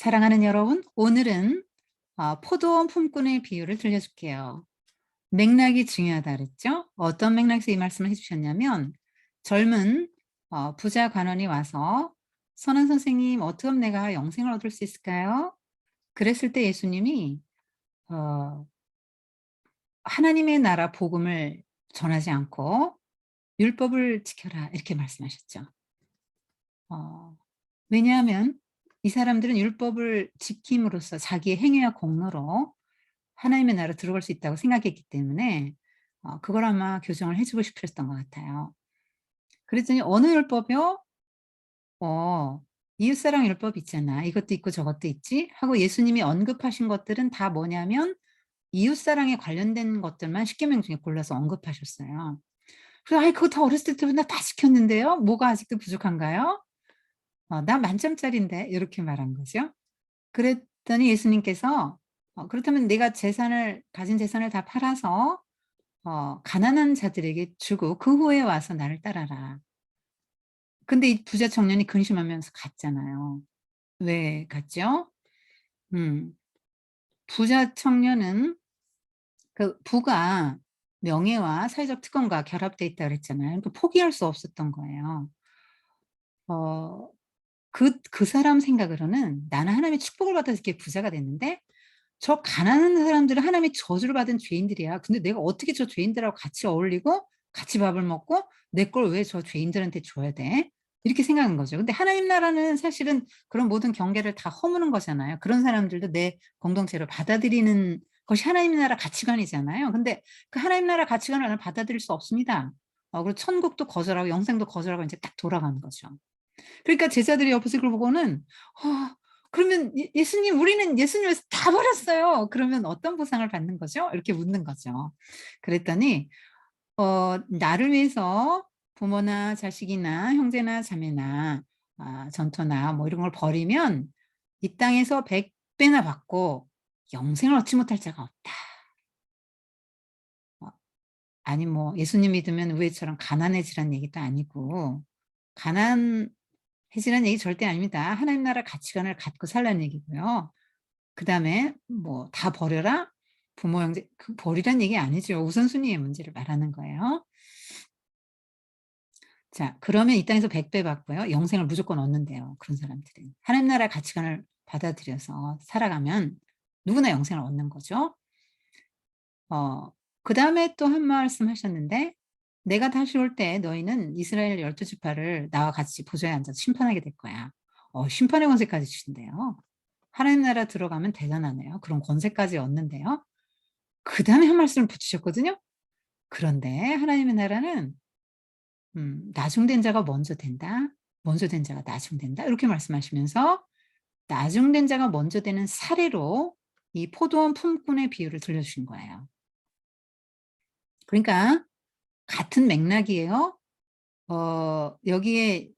사랑하는 여러분, 오늘은 포도원 품꾼의 비유를 들려줄게요. 맥락이 중요하다 그랬죠? 어떤 맥락에서 이 말씀을 해주셨냐면 젊은 부자 관원이 와서 선한 선생님, 어떻게 하면 내가 영생을 얻을 수 있을까요? 그랬을 때 예수님이 어, 하나님의 나라 복음을 전하지 않고 율법을 지켜라 이렇게 말씀하셨죠. 어, 왜냐하면 이 사람들은 율법을 지킴으로써 자기의 행위와 공로로 하나님의 나라로 들어갈 수 있다고 생각했기 때문에 그걸 아마 교정을 해 주고 싶으셨던 것 같아요. 그랬더니 "어느 율법이요?" "이웃사랑 율법 있잖아. 이것도 있고 저것도 있지." 하고 예수님이 언급하신 것들은 다 뭐냐면 이웃사랑에 관련된 것들만 10 계명 중에 골라서 언급하셨어요. 그래서 "아이 그거 다 어렸을 때부터 나 다 지켰는데요. 뭐가 아직도 부족한가요?" "나 만점짜리인데." 이렇게 말한 거죠. 그랬더니 예수님께서 "그렇다면 내가 재산을 가진 재산을 다 팔아서 가난한 자들에게 주고 그 후에 와서 나를 따라라." 근데 이 부자 청년이 근심하면서 갔잖아요. 왜 갔죠? 음. 부자 청년은 그 부가 명예와 사회적 특권과 결합돼 있다 그랬잖아요. 그러니까 포기할 수 없었던 거예요. 어 그 사람 생각으로는 '나는 하나님의 축복을 받아서 이렇게 부자가 됐는데 저 가난한 사람들은 하나님의 저주를 받은 죄인들이야. 근데 내가 어떻게 저 죄인들하고 같이 어울리고 같이 밥을 먹고 내 걸 왜 저 죄인들한테 줘야 돼?' 이렇게 생각한 거죠. 근데 하나님 나라는 사실은 그런 모든 경계를 다 허무는 거잖아요. 그런 사람들도 내 공동체로 받아들이는 것이 하나님 나라 가치관이잖아요. 근데 그 하나님 나라 가치관을 나는 받아들일 수 없습니다. 그리고 천국도 거절하고 영생도 거절하고 인제 딱 돌아가는 거죠. 그러니까 제자들이 옆에서 그걸 보고는 그러면 예수님 우리는 예수님을 다 버렸어요. 그러면 어떤 보상을 받는 거죠?" 이렇게 묻는 거죠. 그랬더니 나를 위해서 부모나 자식이나 형제나 자매나 전토나 뭐 이런 걸 버리면 이 땅에서 100 배나 받고 영생을 얻지 못할 자가 없다. 어 아니 뭐 예수님 믿으면 우리처럼 가난해지란 얘기도 아니고 가난해지라는 얘기 절대 아닙니다. 하나님 나라 가치관을 갖고 살라는 얘기고요. 그다음에 뭐 "다 버려라." 부모, 형제 그 버리란 얘기 아니죠. 우선순위의 문제를 말하는 거예요. 자 그러면 이 땅에서 100배 받고요. 영생을 무조건 얻는데요, 그런 사람들은. 하나님 나라의 가치관을 받아들여서 살아가면 누구나 영생을 얻는 거죠. 그다음에 또 한 말씀 하셨는데 "내가 다시 올 때 너희는 이스라엘 12 지파를 나와 같이 보좌에 앉아서 심판하게 될 거야." 심판의 권세까지 주신대요. 하나님 나라 들어가면 대단하네요. 그런 권세까지 얻는데요. 그다음에 한 말씀을 붙이셨거든요. 그런데 하나님의 나라는 나중된 자가 먼저 된다. 먼저 된 자가 나중된다. 이렇게 말씀하시면서 나중된 자가 먼저 되는 사례로 이 포도원 품꾼의 비유를 들려주신 거예요. 그러니까 같은 맥락이에요. 여기에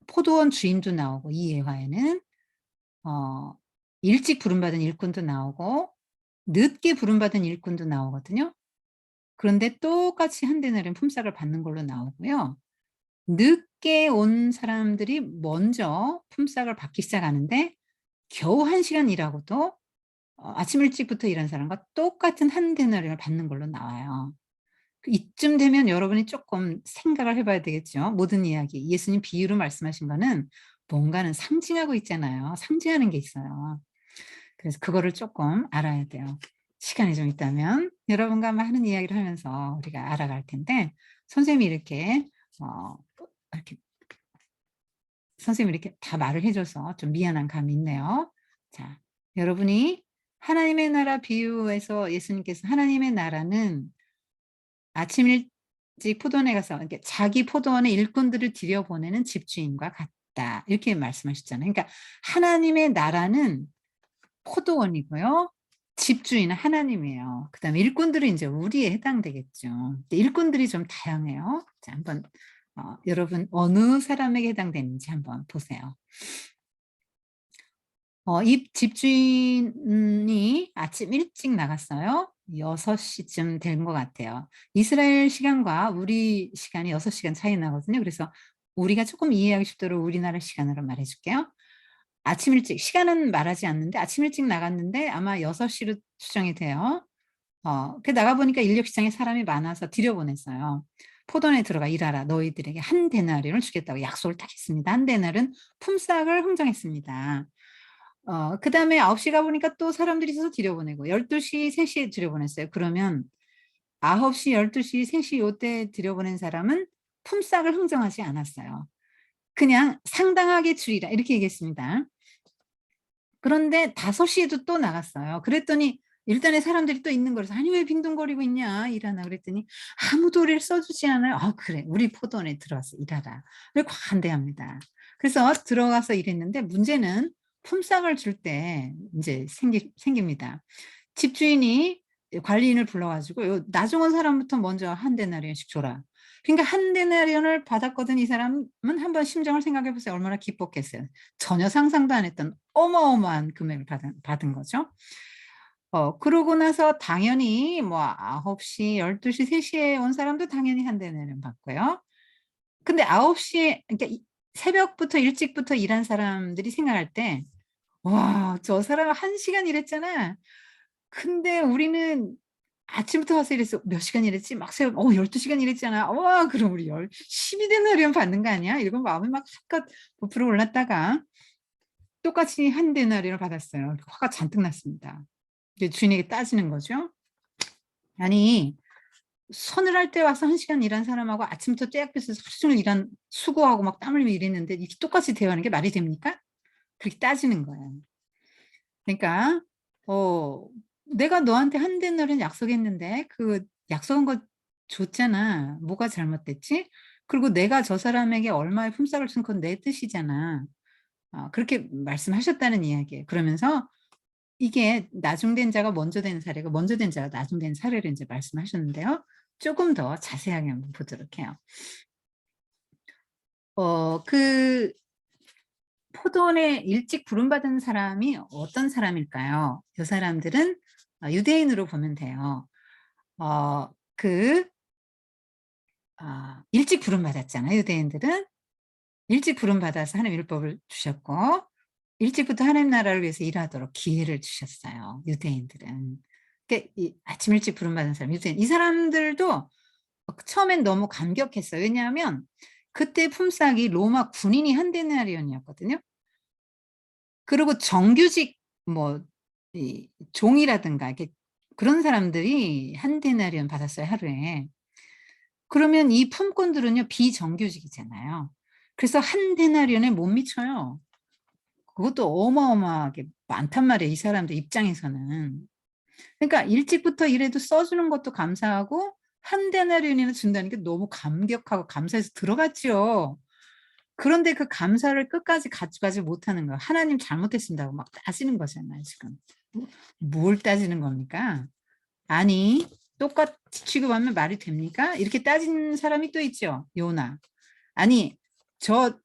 포도원 주인도 나오고 이 예화에는 어 일찍 부름받은 일꾼도 나오고 늦게 부름받은 일꾼도 나오거든요. 그런데 똑같이 한 데나리온 품삯을 받는 걸로 나오고요. 늦게 온 사람들이 먼저 품삯을 받기 시작하는데 겨우 1 시간 일하고도 아침 일찍부터 일한 사람과 똑같은 한 데나리온을 받는 걸로 나와요. 이쯤 되면 여러분이 쪼끔 생각을 해 봐야 되겠죠. 모든 이야기 예수님 비유로 말씀하신 거는 뭔가는 상징하고 있잖아요. 상징하는 게 있어요. 그래서 그거를 쪼끔 알아야 돼요. 시간이 좀 있다면 여러분과 많은 이야기를 하면서 우리가 알아갈 텐데 선생님이 이렇게 어 이렇게 선생님이 이렇게 다 말을 해 줘서 좀 미안한 감이 있네요. 자 여러분이 하나님의 나라 비유에서 예수님께서 "하나님의 나라는 아침 일찍 포도원에 가서 이렇게 자기 포도원에 일꾼들을 들여보내는 집주인과 같다." 이렇게 말씀하셨잖아요. 그러니까 하나님의 나라는 포도원이고요. 집주인은 하나님이에요. 그다음에 일꾼들은 인제 우리에 해당되겠죠. 근데 일꾼들이 좀 다양해요. 자 한번 여러분 어느 사람에게 해당되는지 한번 보세요. 이 집주인이 아침 일찍 나갔어요. 6 시쯤 된 것 같아요. 이스라엘 시간과 우리 시간이 6 시간 차이 나거든요. 그래서 우리가 쪼끔 이해하기 쉽도록 우리나라 시간으로 말해 줄게요. 아침 일찍 시간은 말하지 않는데 아침 일찍 나갔는데 아마 6시로 추정이 돼요. 그 나가 보니까 인력 시장에 사람이 많아서 들여보냈어요. "포도원에 들어가 일하라. 너희들에게 한 데나리온을 주겠다."고 약속을 딱 했습니다. 한 데나리온 품삯을 흥정했습니다. 그다음에 9시 가 보니까 또 사람들이 있어서 들여보내고 12시, 3시에 들여보냈어요. 그러면 9시, 12시, 3시 요때 들여보낸 사람은 품삯을 흥정하지 않았어요. 그냥 "상당하게 주리라." 이렇게 얘기했습니다. 그런데 5시 에도 또 나갔어요. 그랬더니 일단은 사람들이 또 있는 거라서 "아니 왜 빈둥거리고 있냐. 일하나." 그랬더니 "아무도 우리를 써 주지 않아요." "아 그래. 우리 포도원에 들어와서 일하라." 그리고 관대합니다. 그래서 들어가서 일했는데 문제는 품삯을 줄 때 인제 생깁니다. 집주인이 관리인을 불러 가지고 "요 나중온 사람부터 먼저 한 데나리온씩 줘라." 그러니까 한 데나리온을 받았거든 이 사람은. 한번 심정을 생각해 보세요. 얼마나 기뻤겠어요. 전혀 상상도 안 했던 어마어마한 금액을 받은 거죠. 그러고 나서 당연히 뭐 9시, 12시, 3시에 온 사람도 당연히 한 데나리온 받고요. 근데 9시에 그러니까 이 새벽부터 일찍부터 일한 사람들이 생각할 때 '와 저 사람 1시간 일했잖아. 근데 우리는 아침부터 와서 일했어. 몇 시간 일했지? 막 세워 12시간 일했잖아. 와 그럼 우리 12 데나리온 받는 거 아니야?' 이러고 마음이 막 한껏 부풀어 올랐다가 똑같이 한 데나리온을 받았어요. 화가 잔뜩 났습니다. 이제 주인에게 따지는 거죠. "아니 서늘할 때 와서 1시간 일한 사람하고 아침부터 떼약볕에서 하루 종일 수고하고 막 땀 흘리며 일했는데 이렇게 똑같이 대우하는 게 말이 됩니까?" 그렇게 따지는 거예요. 그러니까 어 "내가 너한테 한 데나리온 약속했는데 그 약속한 거 줬잖아. 뭐가 잘못됐지? 그리고 내가 저 사람에게 얼마의 품삯을 준 건 내 뜻이잖아." 그렇게 말씀하셨다는 이야기예요. 그러면서 이게 나중된 자가 먼저 된 사례고 먼저 된 자가 나중된 사례를 인제 말씀하셨는데요. 쪼금 더 자세하게 한번 보도록 해요. 그 포도원에 일찍 부름받은 사람이 어떤 사람일까요? 요 사람들은 유대인으로 보면 돼요. 그 일찍 부름받았잖아요, 유대인들은. 일찍 부름받아서 하나님 율법을 주셨고 일찍부터 하나님 나라를 위해서 일하도록 기회를 주셨어요, 유대인들은. 그러니까 이 아침 일찍 부름받은 사람 유대인 이 사람들도 처음엔 너무 감격했어요. 왜냐하면 그때 품삯이 로마 군인이 한 데나리온이었거든요. 그리고 정규직 뭐 이 종이라든가 이렇게 그런 사람들이 한 데나리온 받았어요, 하루에. 그러면 이 품꾼들은요 비정규직이잖아요. 그래서 한 데나리온에 못 미쳐요. 그것도 어마어마하게 많단 말이에요, 이 사람들 입장에서는. 그러니까 일찍부터 일해도 써 주는 것도 감사하고 한 데나리온이나 준다는 게 너무 감격하고 감사해서 들어갔죠. 그런데 그 감사를 끝까지 가져가지 못하는 거예요. 하나님 잘못했습니다고 막 따지는 거잖아요, 지금. 뭐 뭘 따지는 겁니까? 아니 똑같이 취급하면 말이 됩니까? 이렇게 따지는 사람이 또 있죠. 요나. 아니 저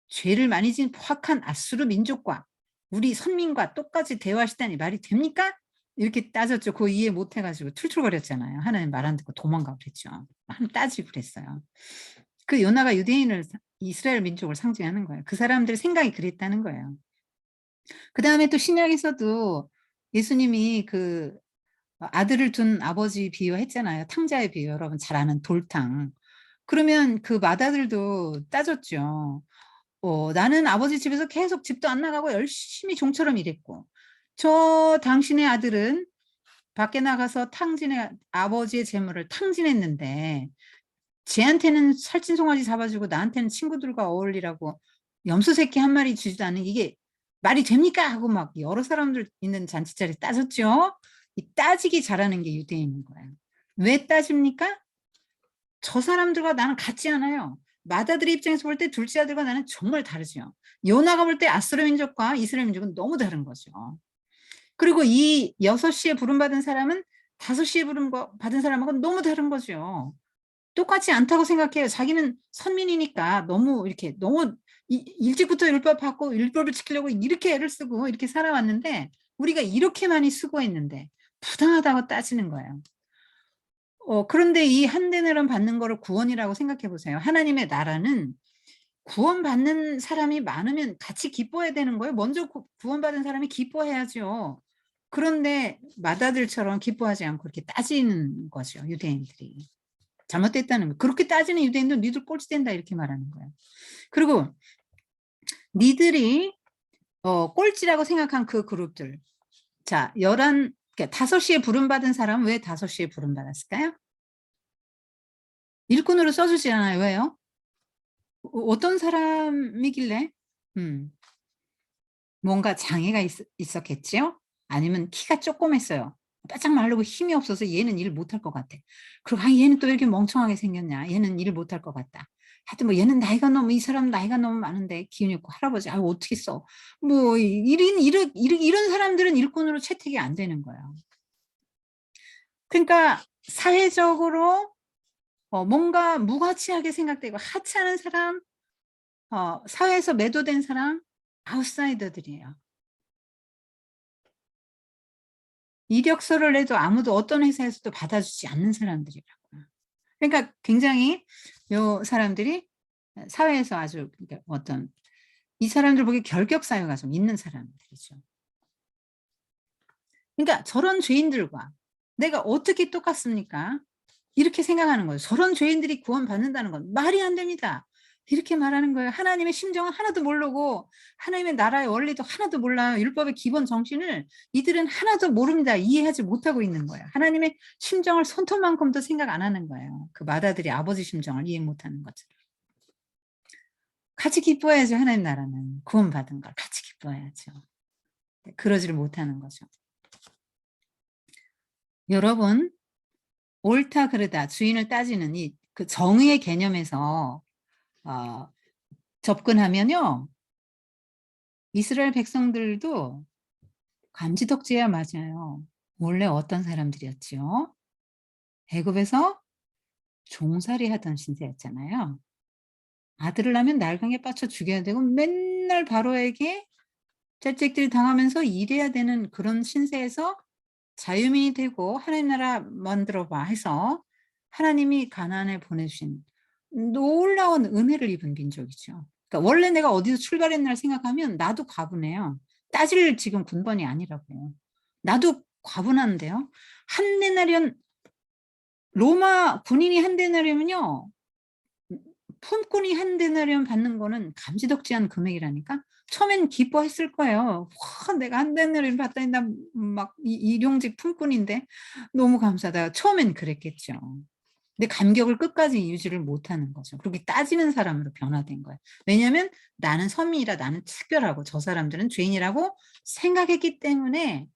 죄를 많이 지은 포악한 아수르 민족과 우리 선민과 똑같이 대화하시다니 말이 됩니까? 이렇게 따졌죠. 그거 이해 못 해 가지고 툴툴거렸잖아요. 하나님 말 안 듣고 도망가고 그랬죠. 하나님 따지고 그랬어요. 그 요나가 유대인을 이스라엘 민족을 상징하는 거예요. 그 사람들 생각이 그랬다는 거예요. 그다음에 또 신약에서도 예수님이 그 아들을 둔 아버지 비유했잖아요. 탕자의 비유 여러분 잘 아는 돌탕. 그러면 그 맏아들도 따졌죠. 나는 아버지 집에서 계속 집도 안 나가고 열심히 종처럼 일했고 저 당신의 아들은 밖에 나가서 아버지의 재물을 탕진했는데 쟤한테는 살찐 송아지 잡아 주고 나한테는 친구들과 어울리라고 염소 새끼 한 마리 주지도 않는 이게 말이 됩니까?" 하고 막 여러 사람들 있는 잔치 자리에 따졌죠. 이 따지기 잘하는 게 유대인인 거예요. 왜 따집니까? 저 사람들과 나는 같지 않아요. 맏아들의 입장에서 볼 때 둘째 아들과 나는 정말 다르죠. 요나가 볼 때 아수르 민족과 이스라엘 민족은 너무 다른 거죠. 그리고 이 6시에 부름받은 사람은 5시에 받은 사람하고는 너무 다른 거죠. 똑같지 않다고 생각해요. 자기는 선민이니까 너무 이렇게 너무 일찍부터 율법 받고 율법을 지키려고 이렇게 애를 쓰고 이렇게 살아왔는데 우리가 이렇게 많이 수고했는데 부당하다고 따지는 거예요. 그런데 이 한 대나리온 받는 거를 구원이라고 생각해 보세요. 하나님의 나라는 구원받는 사람이 많으면 같이 기뻐해야 되는 거예요. 먼저 구원받은 사람이 기뻐해야죠. 그런데 맏아들처럼 기뻐하지 않고 이렇게 따지는 거죠, 유대인들이. 잘못됐다는 거. 그렇게 따지는 유대인들은 "니들 꼴찌된다." 이렇게 말하는 거예요. 그리고 니들이 꼴찌라고 생각한 그 그룹들. 자, 11, 그러니까 5시에 부름받은 사람은 왜 5시에 부름받았을까요? 일꾼으로 써 주지 않아요. 왜요? 어떤 사람이길래? 음. 뭔가 장애가 있었겠지요? 아니면 키가 쪼꼬맸어요. 바짝 마르고 힘이 없어서 '얘는 일을 못할 것 같아.' 그리고 '아 얘는 또 왜 이렇게 멍청하게 생겼냐. 얘는 일을 못할 것 같다.' 하여튼 뭐 '얘는 나이가 너무 이 사람은 나이가 너무 많은데 기운이 없고 할아버지 아유 어떻게 써.' 뭐 이런 사람들은 일꾼으로 채택이 안 되는 거예요. 그러니까 사회적으로 뭔가 무가치하게 생각되고 하찮은 사람, 사회에서 매도된 사람, 아웃사이더들이에요. 이력서를 내도 아무도 어떤 회사에서도 받아주지 않는 사람들이라고요. 그러니까 굉장히 요 사람들이 사회에서 아주, 그러니까 어떤 이 사람들 보기에 결격 사유가 좀 있는 사람들이죠. 그러니까 '저런 죄인들과 내가 어떻게 똑같습니까?' 이렇게 생각하는 거예요. '저런 죄인들이 구원받는다는 건 말이 안 됩니다.' 이렇게 말하는 거예요. 하나님의 심정은 하나도 모르고 하나님의 나라의 원리도 하나도 몰라요. 율법의 기본 정신을 이들은 하나도 모릅니다. 이해하지 못하고 있는 거예요. 하나님의 심정을 손톱만큼도 생각 안 하는 거예요. 그 맏아들이 아버지 심정을 이해 못하는 것처럼. 같이 기뻐해야죠, 하나님 나라는. 구원받은 걸 같이 기뻐해야죠. 네, 그러지를 못하는 거죠. 여러분, 옳다 그르다 주인을 따지는 이 그 정의의 개념에서 어 접근하면요, 이스라엘 백성들도 감지덕지해야 맞아요. 원래 어떤 사람들이었지요? 애굽에서 종살이하던 신세였잖아요. 아들을 낳으면 날강에 빠쳐 죽여야 되고 맨날 바로에게 채찍질 당하면서 일해야 되는 그런 신세에서 자유민이 되고 "하나님 나라 만들어 봐." 해서 하나님이 가나안에 보내주신 놀라운 은혜를 입은 민족이죠. 그러니까 원래 내가 어디서 출발했나를 생각하면 나도 과분해요. 따질 지금 군번이 아니라고. 나도 과분한데요. 한 데나리온, 로마 군인이 한 데나리온은요, 품꾼이 한 데나리온 받는 거는 감지덕지한 금액이라니까. 처음엔 기뻐했을 거예요. '와 내가 한 데나리온 받다니 나 막 일용직 품꾼인데 너무 감사하다.' 처음엔 그랬겠죠. 근데 감격을 끝까지 유지를 못하는 거죠. 그렇게 따지는 사람으로 변화된 거예요. 왜냐하면 '나는 선민이라 나는 특별하고 저 사람들은 죄인이라고 생각했기 때문에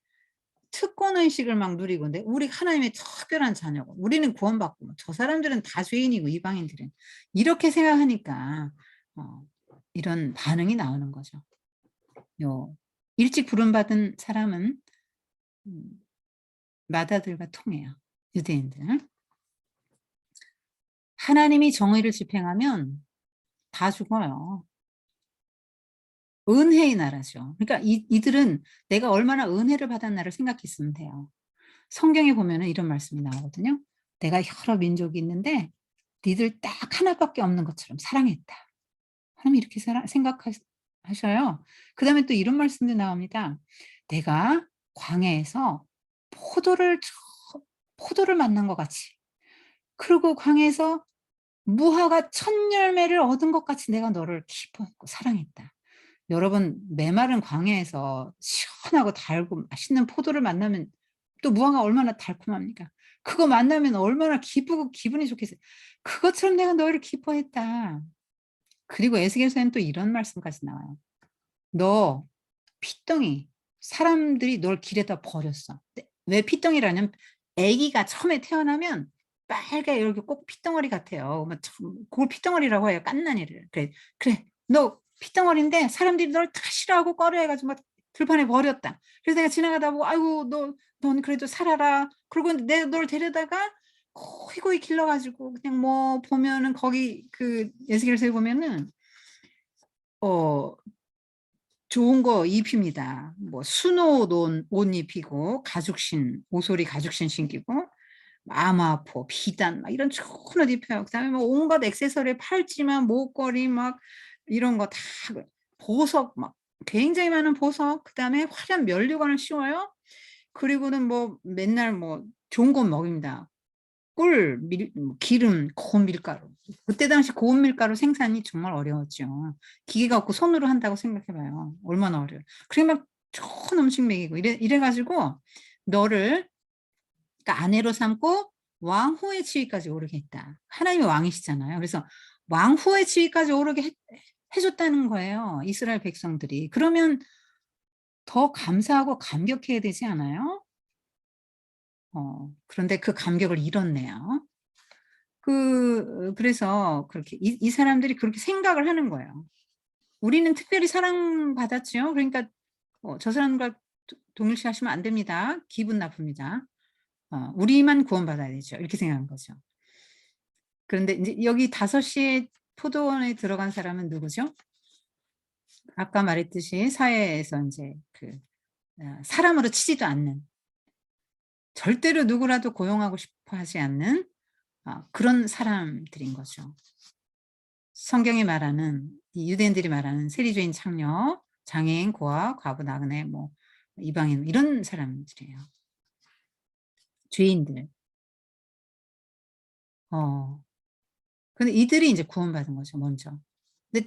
특권 의식을 막 누리고, 근데 우리 하나님의 특별한 자녀고 우리는 구원받고 저 사람들은 다 죄인이고 이방인들은.' 이렇게 생각하니까 어 이런 반응이 나오는 거죠. 요 일찍 부름받은 사람은 음 맏아들과 통해요, 유대인들. 하나님이 정의를 집행하면 다 죽어요. 은혜의 나라죠. 그러니까 이들은 내가 얼마나 은혜를 받았나를 생각했으면 돼요. 성경에 보면은 이런 말씀이 나오거든요. "내가 여러 민족이 있는데 니들 딱 하나밖에 없는 것처럼 사랑했다." 하나님이 이렇게 생각하셔요. 그다음에 또 이런 말씀도 나옵니다. "내가 광야에서 포도를 포도를 만난 것 같이, 그리고 광야에서 무화과 첫 열매를 얻은 것 같이 내가 너를 기뻐했고 사랑했다." 여러분, 메마른 광야에서 시원하고 달고 맛있는 포도를 만나면, 또 무화과가 얼마나 달콤합니까? 그거 만나면 얼마나 기쁘고 기분이 좋겠어요. "그것처럼 내가 너희를 기뻐했다." 그리고 에스겔서에는 또 이런 말씀까지 나와요. "너 피덩이, 사람들이 널 길에다 버렸어." 네, 왜 피덩이라냐면 아기가 처음에 태어나면 빨개 이렇게 꼭 피덩어리 같아요. 막 참 그걸 피덩어리라고 해요, 갓난이를. 그래, "그래. 너 피덩어리인데 사람들이 널 다 싫어하고 꺼려해 가지고 막 들판에 버렸다. 그래서 내가 지나가다 보고 '아이고 넌 그래도 살아라.' 그러고 내가 널 데려다가 고이고이 길러 가지고 그냥 뭐 보면은 거기 그 에스겔서에 보면은 어 좋은 거 입힙니다. 뭐 순옷 옷 입히고 가죽신, 오소리 가죽신 신기고 아마포, 비단 막 이런 좋은 옷 입혀요. 그다음에 뭐 온갖 액세서리 팔찌만 목걸이 막 이런 거 다 보석 막 굉장히 많은 보석, 그다음에 화려한 면류관을 씌워요. 그리고는 뭐 맨날 뭐 좋은 거 먹입니다. 꿀, 기름, 고운 밀가루. 그때 당시 고운 밀가루 생산이 정말 어려웠죠. 기계가 없고 손으로 한다고 생각해 봐요. 얼마나 어려워요. 그리고 막 좋은 음식 먹이고 이래 가지고 너를, 그러니까 아내로 삼고 왕후의 지위까지 오르게 했다. 하나님이 왕이시잖아요. 그래서 왕후의 지위까지 오르게 해 줬다는 거예요, 이스라엘 백성들이. 그러면 더 감사하고 감격해야 되지 않아요? 그런데 그 감격을 잃었네요. 그래서 그렇게 이 사람들이 그렇게 생각을 하는 거예요. 우리는 특별히 사랑받았지요. 그러니까 저 사람과 동일시하시면 안 됩니다. 기분 나쁩니다. 우리만 구원받아야 되죠. 이렇게 생각한 거죠. 그런데 인제 여기 5시에 포도원에 들어간 사람은 누구죠? 아까 말했듯이 사회에서 인제 사람으로 치지도 않는, 절대로 누구라도 고용하고 싶어 하지 않는 그런 사람들인 거죠. 성경이 말하는, 이 유대인들이 말하는 세리주인 창녀, 장애인, 고아, 과부, 나그네, 뭐 이방인, 이런 사람들이에요. 죄인들. 어. 근데 이들이 인제 구원받은 거죠, 먼저. 근데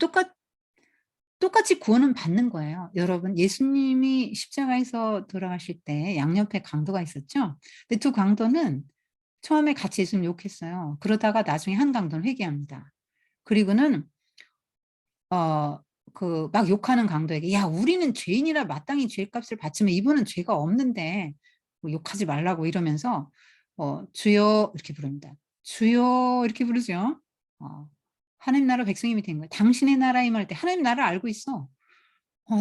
똑같이 구원은 받는 거예요. 여러분, 예수님이 십자가에서 돌아가실 때 양옆에 강도가 있었죠? 근데 두 강도는 처음에 같이 예수님 욕했어요. 그러다가 나중에 한 강도는 회개합니다. 그리고는 막 욕하는 강도에게 "야, 우리는 죄인이라 마땅히 죄값을 받지만 이분은 죄가 없는데 뭐 욕하지 말라."고 이러면서 "주여." 이렇게 부릅니다. "주여." 이렇게 부르죠. 어 하나님 나라 백성이 된 거예요. "당신의 나라." 임할 때 하나님 나라를 알고 있어.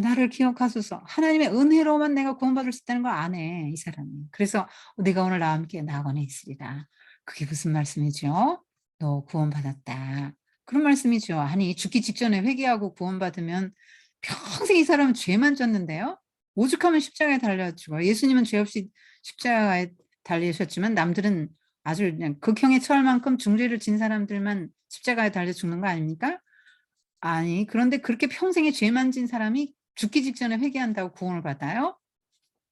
나를 기억하소서. 하나님의 은혜로만 내가 구원받을 수 있다는 걸 아네, 이 사람이. 그래서 "내가 오늘 나와 함께 낙원에 있으리라." 그게 무슨 말씀이죠? "너 구원받았다." 그런 말씀이죠. 아니, 죽기 직전에 회개하고 구원받으면 평생 이 사람은 죄만 졌는데요. 오죽하면 십자가에 달려 죽어요. 예수님은 죄 없이 십자가에 달리셨지만 남들은 아주 그냥 극형에 처할 만큼 중죄를 진 사람들만 십자가에 달려 죽는 거 아닙니까? 아니, 그런데 그렇게 평생에 죄만 진 사람이 죽기 직전에 회개한다고 구원을 받아요?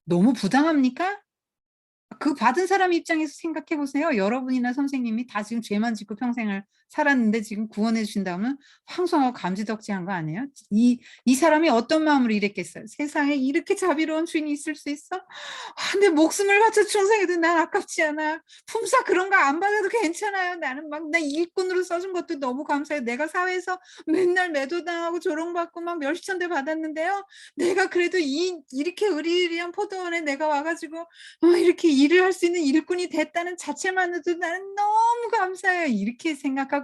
너무 부당합니까? 그 받은 사람 입장에서 생각해 보세요. 여러분이나 선생님이 다 지금 죄만 짓고 평생을 살았는데 지금 구원해 주신다면 황송하고 감지덕지한 거 아니에요? 이 사람이 어떤 마음으로 일했겠어요? '세상에 이렇게 자비로운 주인이 있을 수 있어? 내 목숨을 바쳐 충성해도 난 아깝지 않아. 품삯 그런 거 안 받아도 괜찮아요. 나는 막 나 일꾼으로 써준 것도 너무 감사해요. 내가 사회에서 맨날 매도당하고 조롱받고 막 멸시천대 받았는데요. 내가 그래도 이렇게 의리의리한 포도원에 내가 와 가지고 이렇게 일을 할 수 있는 일꾼이 됐다는 자체만으로도 나는 너무 감사해요." 이렇게 생각하고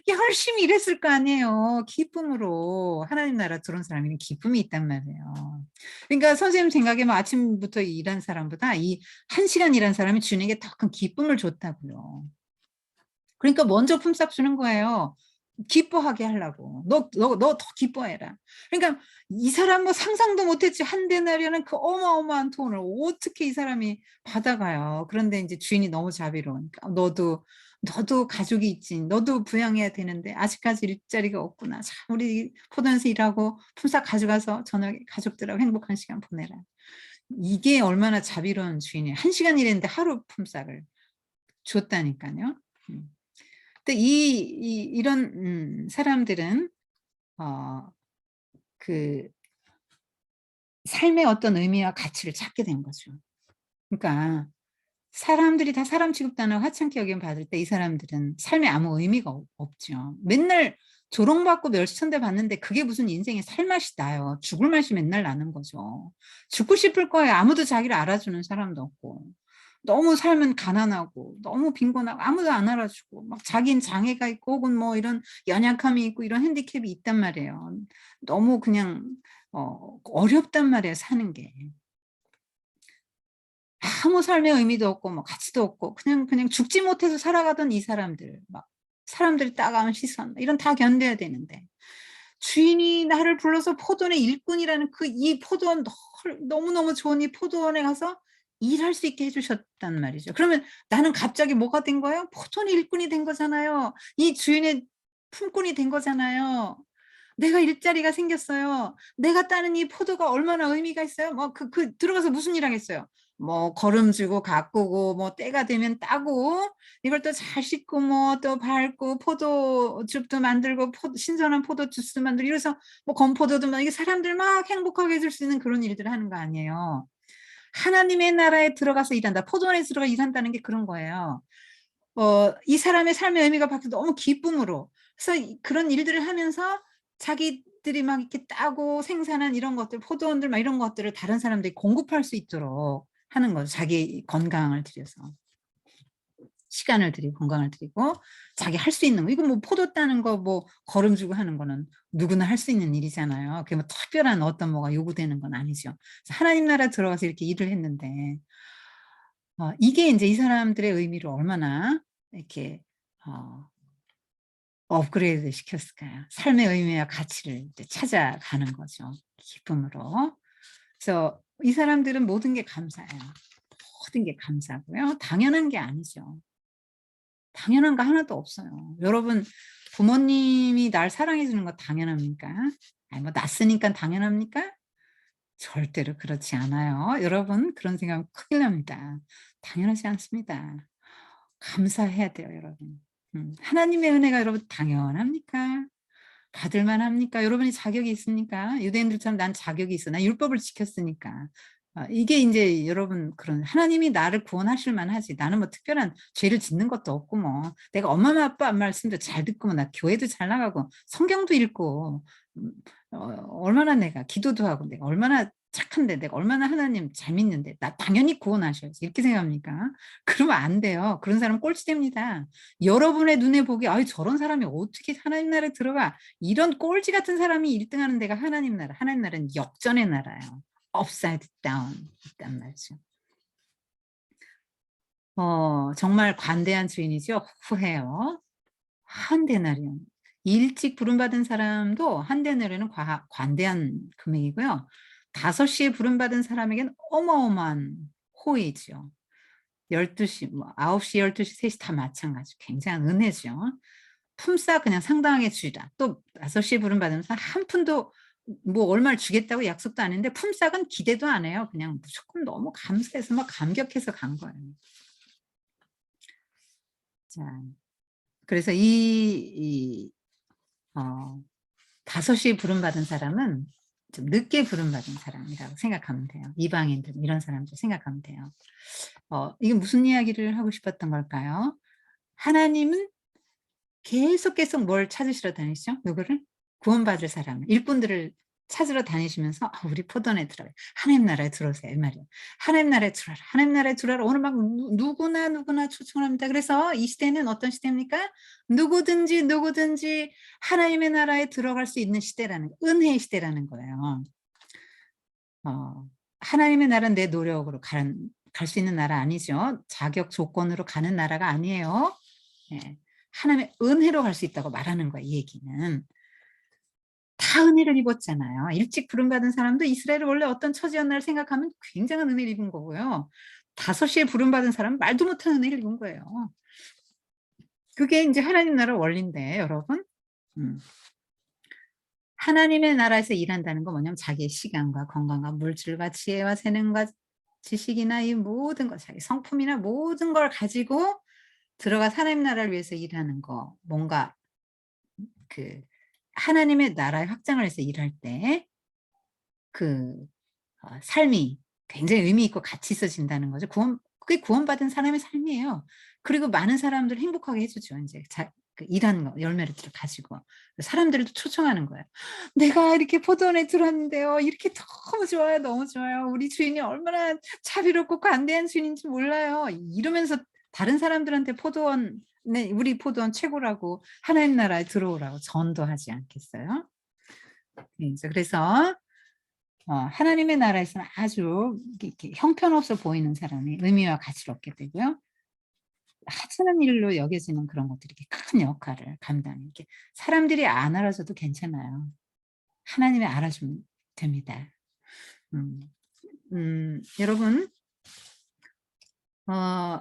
열심히 일했을 거 아니에요, 기쁨으로. 하나님 나라 들어온 사람에는 기쁨이 있단 말이에요. 그러니까 선생님 생각에 뭐 아침부터 일한 사람보다 이 1시간 일한 사람이 주님에게 더 큰 기쁨을 줬다고요. 그러니까 먼저 품삯 주는 거예요. 기뻐하게 하려고. "너 더 기뻐해라." 그러니까 이 사람 뭐 상상도 못 했지, 한 데나리라는 그 어마어마한 돈을 어떻게 이 사람이 받아가요. 그런데 인제 주인이 너무 자비로우니까 "너도 가족이 있지. 너도 부양해야 되는데 아직까지 일자리가 없구나. 자, 우리 포도원에서 일하고 품삯 가져가서 저녁에 가족들하고 행복한 시간 보내라." 이게 얼마나 자비로운 주인이에요. 1시간 일했는데 하루 품삯을 줬다니까요. 음. 근데 이런 사람들은 어 그 삶의 어떤 의미와 가치를 찾게 된 거죠. 그러니까 사람들이 다 사람 취급도 안 하고 하찮게 여김 받을 때 이 사람들은 삶에 아무 의미가 없죠. 맨날 조롱받고 멸시천대 받는데 그게 무슨 인생의 살맛이 나요. 죽을 맛이 맨날 나는 거죠. 죽고 싶을 거예요. 아무도 자기를 알아주는 사람도 없고. 너무 삶은 가난하고 너무 빈곤하고 아무도 안 알아주고 막 자기는 장애가 있고 혹은 뭐 이런 연약함이 있고 이런 핸디캡이 있단 말이에요. 너무 그냥 어렵단 말이에요, 사는 게. 아무 삶의 의미도 없고 뭐 가치도 없고 그냥 죽지 못해서 살아가던 이 사람들, 막 사람들이 따가운 시선 이런 다 견뎌야 되는데 주인이 나를 불러서 포도원의 일꾼이라는 이 포도원, 너무너무 좋은 이 포도원에 가서 일할 수 있게 해 주셨단 말이죠. 그러면 나는 갑자기 뭐가 된 거예요? 포도원 일꾼이 된 거잖아요. 이 주인의 품꾼이 된 거잖아요. 내가 일자리가 생겼어요. 내가 따는 이 포도가 얼마나 의미가 있어요. 뭐 들어가서 무슨 일 하겠어요. 뭐 거름지고 가꾸고 뭐 때가 되면 따고 이걸 또 잘 씻고 뭐 또 밟고 포도즙도 만들고 신선한 포도 주스 만들고 이래서 뭐 건포도도 막 이게 사람들 막 행복하게 해줄 수 있는 그런 일들을 하는 거 아니에요. 하나님의 나라에 들어가서 일한다. 포도원에 들어가 일한다는 게 그런 거예요. 이 사람의 삶의 의미가 바뀌어 너무 기쁨으로. 그래서 그런 일들을 하면서 자기들이 막 이렇게 따고 생산한 이런 것들 포도원들 막 이런 것들을 다른 사람들이 공급할 수 있도록 하는 거죠. 자기 건강을 들여서. 시간을 들이고 건강을 들이고 자기 할 수 있는 거 이거 뭐 포도 따는 거 뭐 거름 주고 하는 거는 누구나 할 수 있는 일이잖아요. 그게 뭐 특별한 어떤 뭐가 요구되는 건 아니죠. 그래서 하나님 나라에 들어가서 이렇게 일을 했는데 이게 인제 이 사람들의 의미를 얼마나 이렇게 어 업그레이드 시켰을까요? 삶의 의미와 가치를 이제 찾아가는 거죠, 기쁨으로. 그래서 이 사람들은 모든 게 감사해요. 모든 게 감사하고요. 당연한 게 아니죠. 당연한 거 하나도 없어요. 여러분 부모님이 날 사랑해 주는 거 당연합니까? 아니 뭐 낳았으니까 당연합니까? 절대로 그렇지 않아요. 여러분 그런 생각하면 큰일 납니다. 당연하지 않습니다. 감사해야 돼요 여러분. 하나님의 은혜가 여러분 당연합니까? 받을 만합니까? 여러분이 자격이 있습니까? 유대인들처럼 '난 자격이 있어. 난 율법을 지켰으니까.' 이게 인제 여러분 그런 하나님이 나를 구원하실 만하지. 나는 뭐 특별한 죄를 짓는 것도 없고 뭐 내가 엄마 아빠 말씀도 잘 듣고 뭐 나 교회도 잘 나가고 성경도 읽고 음 얼마나 내가 기도도 하고 내가 얼마나 착한데 내가 얼마나 하나님 잘 믿는데 나 당연히 구원하셔야지 이렇게 생각합니까? 그러면 안 돼요. 그런 사람은 꼴찌됩니다. 여러분의 눈에 보기에 '아유 저런 사람이 어떻게 하나님 나라에 들어가.' 이런 꼴찌 같은 사람이 1등 하는 데가 하나님 나라. 하나님 나라는 역전의 나라예요. upside down 있단 말이죠. 정말 관대한 주인이죠. 후해요. 한 데나리온. 일찍 부름받은 사람도 한 데나리온은 관대한 금액이고요. 5 시에 부름받은 사람에게는 어마어마한 호의죠. 12시 뭐 9 시, 12 시, 3시 다 마찬가지. 굉장한 은혜죠. 품삯 그냥 상당하게 주리라. 또 5 시에 부름받으면 한 푼도 뭐 얼마를 주겠다고 약속도 안 했는데 품삯은 기대도 안 해요. 그냥 무조건 너무 감사해서 막 감격해서 간 거예요. 자 그래서 어 5 시에 부름받은 사람은 좀 늦게 부름받은 사람이라고 생각하면 돼요. 이방인들 이런 사람들 생각하면 돼요. 이게 무슨 이야기를 하고 싶었던 걸까요? 하나님은 계속 뭘 찾으시러 다니시죠? 누구를? 구원받을 사람을 일꾼들을 찾으러 다니시면서 우리 포도원에 들어가요. 하나님 나라에 들어오세요." 이 말이에요. "하나님 나라에 들어와라. 하나님 나라에 들어와라." 오늘 막 누구나 초청을 합니다. 그래서 이 시대는 어떤 시대입니까? 누구든지 하나님의 나라에 들어갈 수 있는 시대라는 은혜의 시대라는 거예요. 하나님의 나라는 내 노력으로 갈 수 있는 나라 아니죠. 자격 조건으로 가는 나라가 아니에요. 예. 하나님의 은혜로 갈 수 있다고 말하는 거야 이 얘기는. 다 은혜를 입었잖아요. 일찍 부름받은 사람도 이스라엘이 원래 어떤 처지였나를 생각하면 굉장한 은혜를 입은 거고요. 5 시에 부름받은 사람은 말도 못하는 은혜를 입은 거예요. 그게 인제 하나님 나라 원리인데 여러분. 음. 하나님의 나라에서 일한다는 건 뭐냐면 자기의 시간과 건강과 물질과 지혜와 재능과 지식이나 이 모든 것 자기 성품이나 모든 걸 가지고 들어가서 하나님 나라를 위해서 일하는 거. 뭔가 그 하나님의 나라의 확장을 위해서 일할 때 그 삶이 굉장히 의미 있고 가치 있어진다는 거죠. 그게 구원받은 사람의 삶이에요. 그리고 많은 사람들을 행복하게 해 주죠. 인제 일하는 거 열매를 가지고. 사람들도 초청하는 거예요. "내가 이렇게 포도원에 들어왔는데요. 이렇게 너무 좋아요. 너무 좋아요. 우리 주인이 얼마나 자비롭고 관대한 주인인지 몰라요." 이러면서 다른 사람들한테 "우리 포도원 최고라고 하나님 나라에 들어오라고." 전도하지 않겠어요? 그래서 하나님의 나라에서는 아주 이렇게 형편없어 보이는 사람이 의미와 가치를 얻게 되고요. 하찮은 일로 여겨지는 그런 것들이 이렇게 큰 역할을 감당해 이렇게 사람들이 안 알아줘도 괜찮아요. 하나님이 알아주면 됩니다. 음. 여러분 어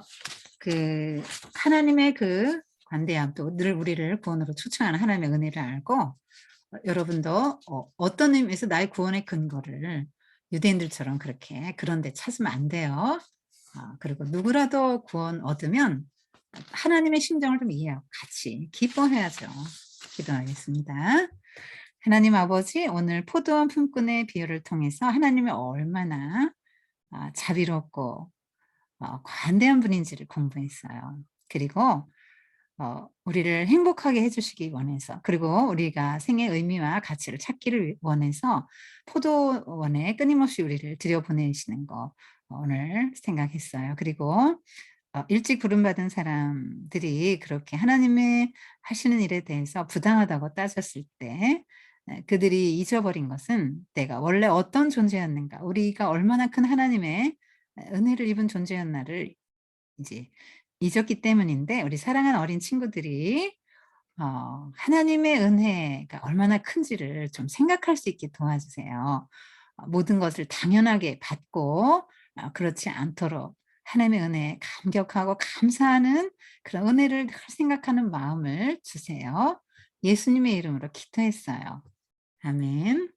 하나님의 관대함 또 늘 우리를 구원으로 초청하는 하나님의 은혜를 알고 여러분도 어떤 의미에서 나의 구원의 근거를 유대인들처럼 그렇게 그런 데 찾으면 안 돼요. 그리고 누구라도 구원 얻으면 하나님의 심정을 좀 이해하고 같이 기뻐해야죠. 기도하겠습니다. 하나님 아버지, 오늘 포도원 품꾼의 비유를 통해서 하나님이 얼마나 자비롭고 관대한 분인지를 공부했어요. 그리고 우리를 행복하게 해 주시기 원해서, 그리고 우리가 생의 의미와 가치를 찾기를 원해서 포도원에 끊임없이 우리를 들여보내시는 거 오늘 생각했어요. 그리고 일찍 부름받은 사람들이 그렇게 하나님의 하시는 일에 대해서 부당하다고 따졌을 때 그들이 잊어버린 것은 내가 원래 어떤 존재였는가, 우리가 얼마나 큰 하나님의 은혜를 입은 존재였나를 이제 잊었기 때문인데, 우리 사랑하는 어린 친구들이 하나님의 은혜가 얼마나 큰지를 좀 생각할 수 있게 도와주세요. 모든 것을 당연하게 받고 그렇지 않도록 하나님의 은혜에 감격하고 감사하는 그런 은혜를 늘 생각하는 마음을 주세요. 예수님의 이름으로 기도했어요. 아멘.